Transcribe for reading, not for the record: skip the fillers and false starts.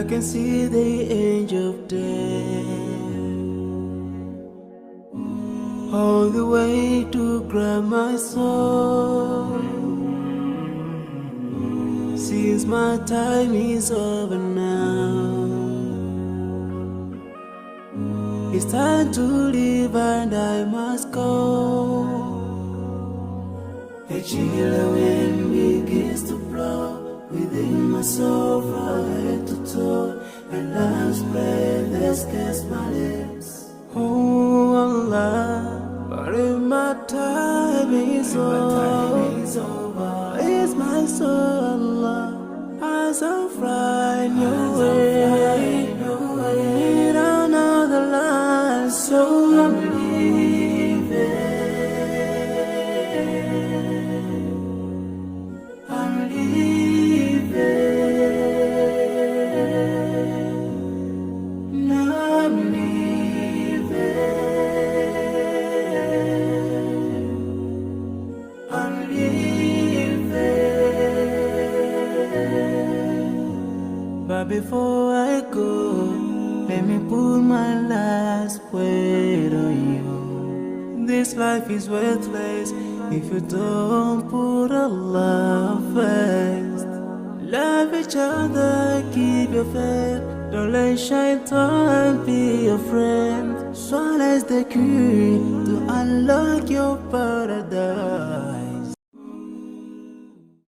I can see the angel of death all the way to grab my soul. Since my time is over now, it's time to leave and I must go. The chill wind begins to blow within my soul from head to toe, and love's breath escapes my lips. Oh Allah, but if my time is over, it's my soul, Allah, as I'm flying away in another land, so I'm leaving. I'm leaving. Now I'm leaving. I'm leaving. But before I go, let me put my last word on you. This life is worthless if you don't put Allah first. Love each other, keep your faith. Don't let shaitan be your friend. Swallow the key to unlock your paradise.